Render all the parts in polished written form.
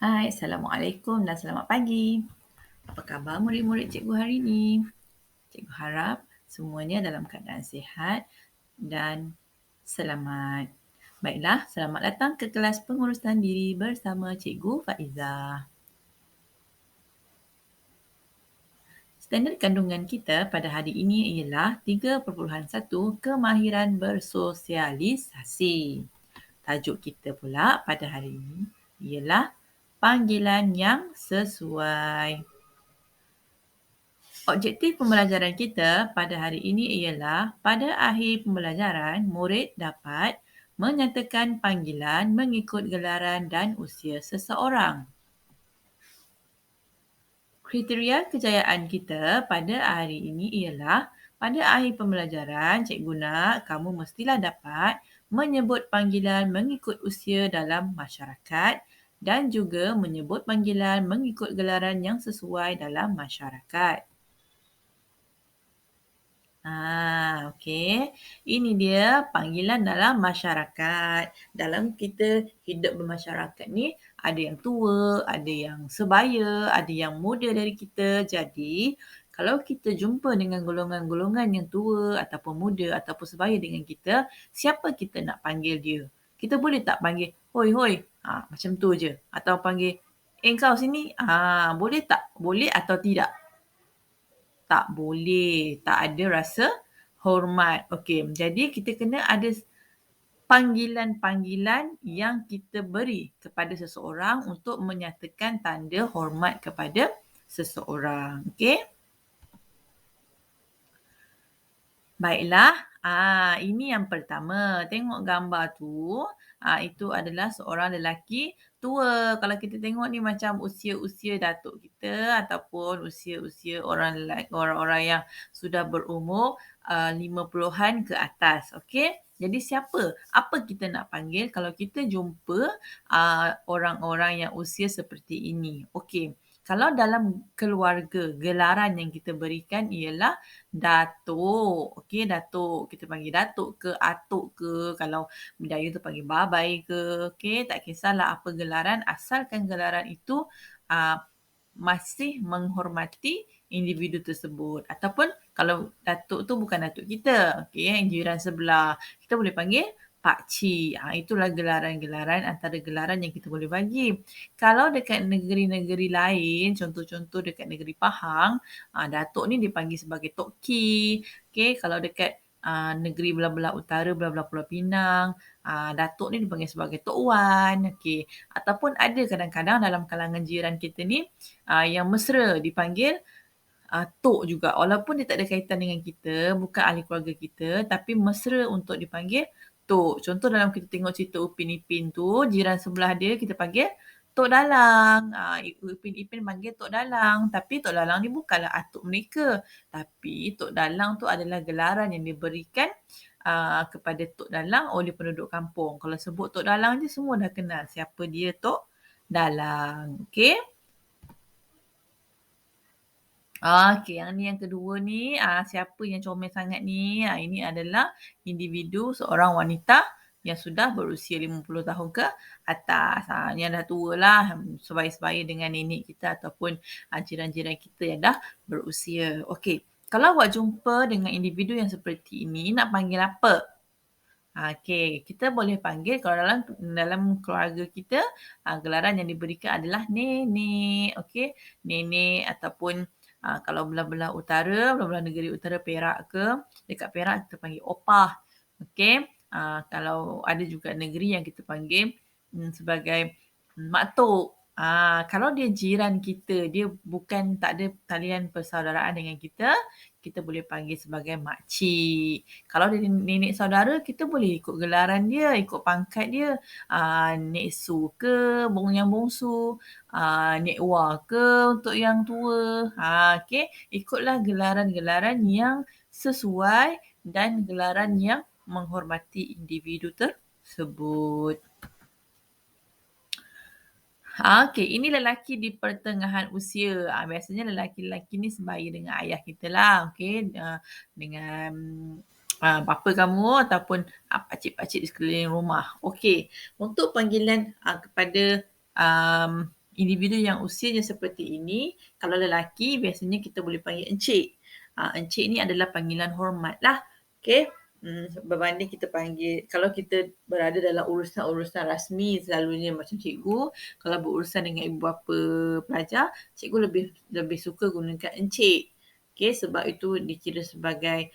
Hai, Assalamualaikum dan selamat pagi. Apa khabar murid-murid cikgu hari ini? Cikgu harap semuanya dalam keadaan sihat dan selamat. Baiklah, selamat datang ke kelas pengurusan diri bersama Cikgu Faiza. Standard kandungan kita pada hari ini ialah 3.1 kemahiran bersosialisasi. Tajuk kita pula pada hari ini ialah panggilan yang sesuai. Objektif pembelajaran kita pada hari ini ialah pada akhir pembelajaran, murid dapat menyatakan panggilan mengikut gelaran dan usia seseorang. Kriteria kejayaan kita pada hari ini ialah pada akhir pembelajaran, cikgu nak kamu mestilah dapat menyebut panggilan mengikut usia dalam masyarakat dan juga menyebut panggilan mengikut gelaran yang sesuai dalam masyarakat. Okey. Ini dia panggilan dalam masyarakat. Dalam kita hidup bermasyarakat ni, ada yang tua, ada yang sebaya, ada yang muda dari kita. Jadi, kalau kita jumpa dengan golongan-golongan yang tua ataupun muda ataupun sebaya dengan kita, siapa kita nak panggil dia? Kita boleh tak panggil, hoi hoi, macam tu je. Atau panggil, kau sini, boleh tak? Boleh atau tidak? Tak boleh, tak ada rasa hormat. Okey, jadi kita kena ada panggilan-panggilan yang kita beri kepada seseorang untuk menyatakan tanda hormat kepada seseorang. Okey? Baiklah, ini yang pertama. Tengok gambar tu, itu adalah seorang lelaki tua. Kalau kita tengok ni macam usia-usia datuk kita ataupun usia-usia orang-orang yang sudah berumur 50-an ke atas. Okey? Jadi siapa? Apa kita nak panggil kalau kita jumpa orang-orang yang usia seperti ini? Okey. Kalau dalam keluarga, gelaran yang kita berikan ialah Datuk. Okey, Datuk. Kita panggil Datuk ke, Atuk ke. Kalau Melayu tu panggil Babai ke. Okey, tak kisahlah apa gelaran. Asalkan gelaran itu masih menghormati individu tersebut. Ataupun kalau Datuk tu bukan Datuk kita. Okey, yang jiran sebelah. Kita boleh panggil Pakcik. Itulah gelaran-gelaran antara gelaran yang kita boleh bagi. Kalau dekat negeri-negeri lain, contoh-contoh dekat negeri Pahang, Datuk ni dipanggil sebagai Tok Ki. Okey, kalau dekat negeri belah-belah utara, belah-belah Pulau Pinang, Datuk ni dipanggil sebagai Tok Wan. Okey, ataupun ada kadang-kadang dalam kalangan jiran kita ni yang mesra dipanggil Tok juga. Walaupun dia tak ada kaitan dengan kita, bukan ahli keluarga kita, tapi mesra untuk dipanggil Tok. Contoh dalam kita tengok cerita Upin Ipin tu, jiran sebelah dia kita panggil Tok Dalang. Upin Ipin panggil Tok Dalang. Tapi Tok Dalang ni bukanlah atuk mereka. Tapi Tok Dalang tu adalah gelaran yang diberikan kepada Tok Dalang oleh penduduk kampung. Kalau sebut Tok Dalang je, semua dah kenal siapa dia Tok Dalang. Okey? Okey, yang kedua ni, siapa yang comel sangat ni? Ini adalah individu seorang wanita yang sudah berusia 50 tahun ke atas. Yang dah tua lah, sebaya-sebaya dengan nenek kita ataupun jiran-jiran kita yang dah berusia. Okey, kalau awak jumpa dengan individu yang seperti ini, nak panggil apa? Okey, kita boleh panggil kalau dalam keluarga kita, gelaran yang diberikan adalah nenek. Okey, nenek ataupun kalau belah-belah utara, belah-belah negeri utara Perak ke, dekat Perak kita panggil opah. Okey, kalau ada juga negeri yang kita panggil sebagai mak tok. Kalau dia jiran kita, dia bukan tak ada talian persaudaraan dengan kita, kita boleh panggil sebagai makcik. Kalau dia nenek saudara, kita boleh ikut gelaran dia, ikut pangkat dia. Nek Su ke, yang bongsu. Nek Wah ke untuk yang tua. Okey, ikutlah gelaran-gelaran yang sesuai dan gelaran yang menghormati individu tersebut. Okey, ini lelaki di pertengahan usia. Biasanya lelaki-lelaki ni sebaya dengan ayah kita lah. Okey, dengan bapa kamu ataupun pakcik-pakcik di sekeliling rumah. Okey, untuk panggilan kepada individu yang usianya seperti ini, kalau lelaki biasanya kita boleh panggil encik. Encik ni adalah panggilan hormat lah. Okey. Berbanding kita panggil, kalau kita berada dalam urusan-urusan rasmi selalunya macam cikgu, kalau berurusan dengan ibu bapa pelajar, cikgu lebih suka gunakan encik. Okey, sebab itu dikira sebagai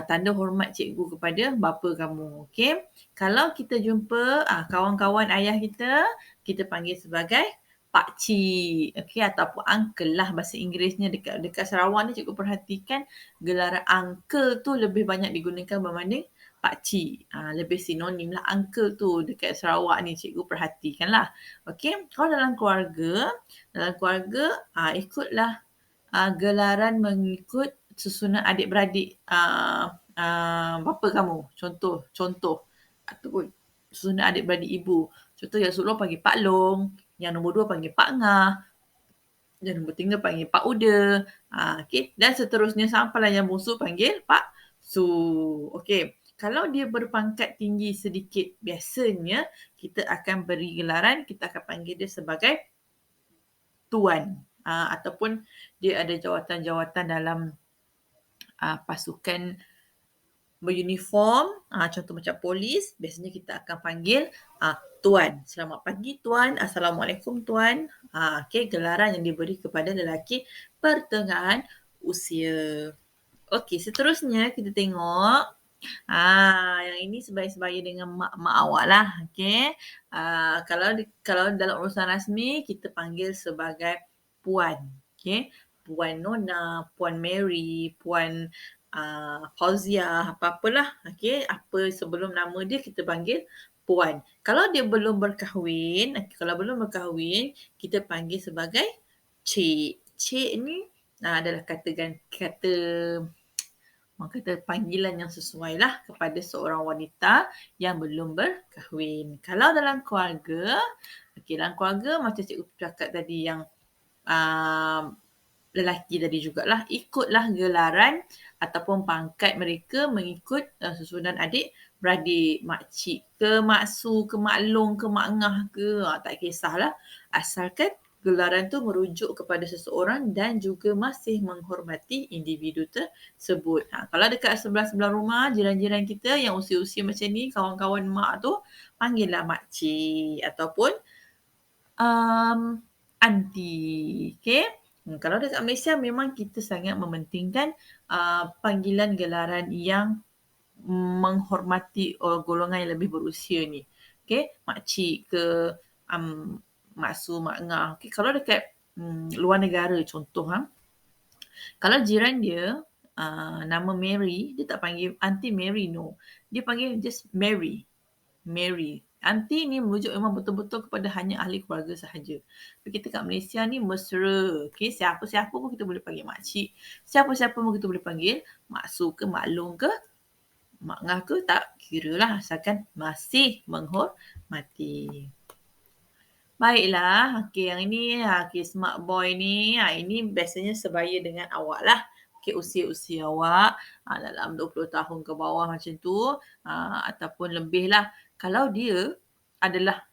tanda hormat cikgu kepada bapa kamu. Okey. Kalau kita jumpa kawan-kawan ayah kita, kita panggil sebagai pakcik. Okey, ataupun uncle lah bahasa Inggerisnya. Dekat Sarawak ni cikgu perhatikan gelaran uncle tu lebih banyak digunakan berbanding pakcik. Lebih sinonim lah uncle tu dekat Sarawak ni, cikgu perhatikan lah. Okey, kalau dalam keluarga ikutlah gelaran mengikut susunan adik-beradik bapa kamu. Contoh ataupun susunan adik-beradik ibu. Contoh yang sulung panggil Pak Long, yang nombor 2 panggil Pak Ngah, yang nombor 3 panggil Pak Uda. Okay. Dan seterusnya sampailah yang bungsu panggil Pak Su. Okey. Kalau dia berpangkat tinggi sedikit, biasanya kita akan beri gelaran, kita akan panggil dia sebagai Tuan. Ataupun dia ada jawatan-jawatan dalam pasukan beruniform, contoh macam polis, biasanya kita akan panggil Tuan. Selamat pagi Tuan, Assalamualaikum Tuan. Okay, gelaran yang diberi kepada lelaki pertengahan usia. Okey, seterusnya kita tengok yang ini sebaya-sebaya dengan mak-mak awak lah. Okay. Kalau dalam urusan rasmi, kita panggil sebagai Puan. Okay. Puan Nona, Puan Mary, Puan Fauziah, apa-apalah. Okay. Apa sebelum nama dia kita panggil Puan. Kalau dia belum berkahwin, kita panggil sebagai Cik. Cik ni adalah kata panggilan yang sesuai lah kepada seorang wanita yang belum berkahwin. Kalau dalam keluarga, macam cikgu cakap tadi yang lelaki tadi jugalah, ikutlah gelaran ataupun pangkat mereka mengikut susunan adik-beradik, makcik ke, maksu ke, maklong ke, makngah ke, tak kisahlah. Asalkan gelaran tu merujuk kepada seseorang dan juga masih menghormati individu tersebut. Kalau dekat sebelah-sebelah rumah, jiran-jiran kita yang usia-usia macam ni, kawan-kawan mak tu, panggillah makcik ataupun aunty. Okay? Kalau dekat Malaysia memang kita sangat mementingkan panggilan gelaran yang menghormati golongan yang lebih berusia ni. Okay? Makcik ke, maksu, makngah. Okay? Kalau dekat luar negara contoh, kalau jiran dia nama Mary, dia tak panggil Aunty Mary, no. Dia panggil just Mary. Aunty ni merujuk memang betul-betul kepada hanya ahli keluarga sahaja. Tapi kita kat Malaysia ni mesra. Okay, siapa-siapa pun kita boleh panggil makcik. Siapa-siapa pun kita boleh panggil maksu ke, maklong ke, makngah ke, tak kira lah asalkan masih menghormati. Baiklah, okay, yang ini smart boy ni, ini biasanya sebaya dengan awak lah. Okay, usia-usia awak dalam 20 tahun ke bawah macam tu ataupun lebih lah. Kalau dia adalah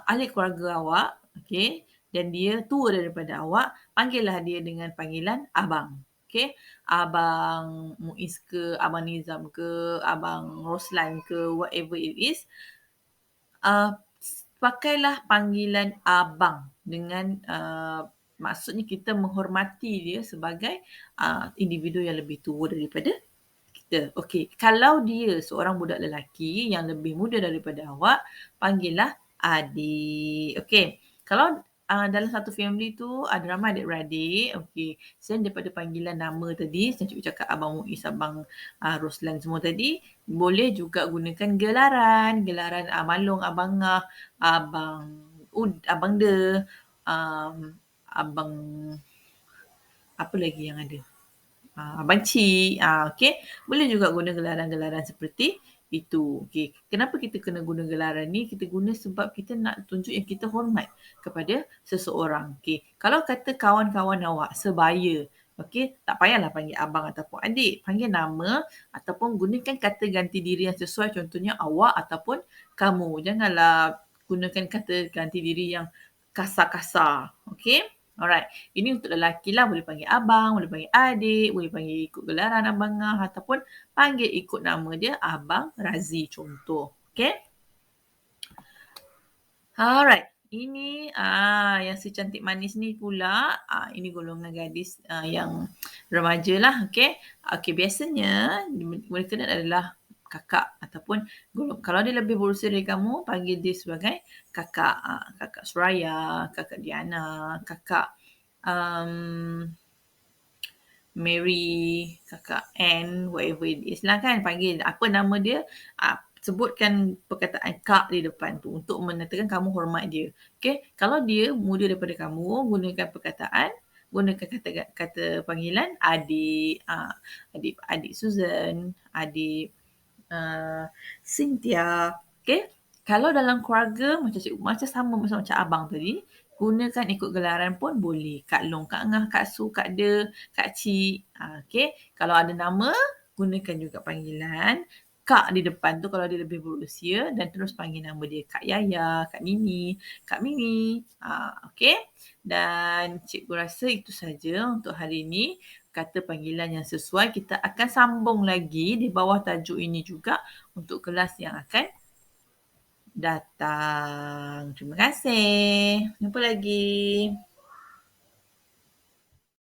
ahli keluarga awak, okay, dan dia tua daripada awak, panggillah dia dengan panggilan abang. Okay, Abang Muiz ke, Abang Nizam ke, Abang Roslan ke, whatever it is. Pakailah panggilan abang dengan maksudnya kita menghormati dia sebagai individu yang lebih tua daripada kita. Okey, kalau dia seorang budak lelaki yang lebih muda daripada awak, panggillah adik. Okey, kalau dalam satu family tu ada ramai adik-beradik, okey, selain daripada panggilan nama tadi, saya cikgu cakap Abang Muiz, Abang Roslan semua tadi, boleh juga gunakan gelaran Malong, Abang Ngah, Abang De, Abang apa lagi yang ada? Abang Cik. Okay. Boleh juga guna gelaran-gelaran seperti itu. Okay. Kenapa kita kena guna gelaran ni? Kita guna sebab kita nak tunjuk yang kita hormat kepada seseorang. Okay. Kalau kata kawan-kawan awak sebaya, okay, tak payahlah panggil abang ataupun adik. Panggil nama ataupun gunakan kata ganti diri yang sesuai. Contohnya awak ataupun kamu. Janganlah gunakan kata ganti diri yang kasar-kasar. Okey? Alright. Ini untuk lelaki lah, boleh panggil abang, boleh panggil adik, boleh panggil ikut gelaran abang Ngah ataupun panggil ikut nama dia Abang Razi contoh. Okey? Alright. Ini yang si cantik manis ni pula, ini golongan gadis yang remaja lah. Okey. Okey, biasanya mereka ni adalah kakak ataupun kalau dia lebih berusia dari kamu, panggil dia sebagai kakak. Kakak Suraya, kakak Diana, kakak Mary, kakak Ann, whatever it is lah kan. Panggil apa nama dia, sebutkan perkataan kak di depan tu untuk menyatakan kamu hormat dia. Okay. Kalau dia muda daripada kamu, gunakan perkataan, gunakan kata panggilan adik, adik Susan, adik Cynthia. Okay. Kalau dalam keluarga macam sama macam abang tadi, gunakan ikut gelaran pun boleh. Kak Long, Kak Ngah, Kak Su, Kak De, Kak Cik. Okay. Kalau ada nama, gunakan juga panggilan Kak di depan tu kalau dia lebih berusia dan terus panggil nama dia Kak Yaya, Kak Mimi, Kak Mimi. Okay. Dan cikgu rasa itu saja untuk hari ini. Kata panggilan yang sesuai. Kita akan sambung lagi di bawah tajuk ini juga untuk kelas yang akan datang. Terima kasih. Jumpa lagi.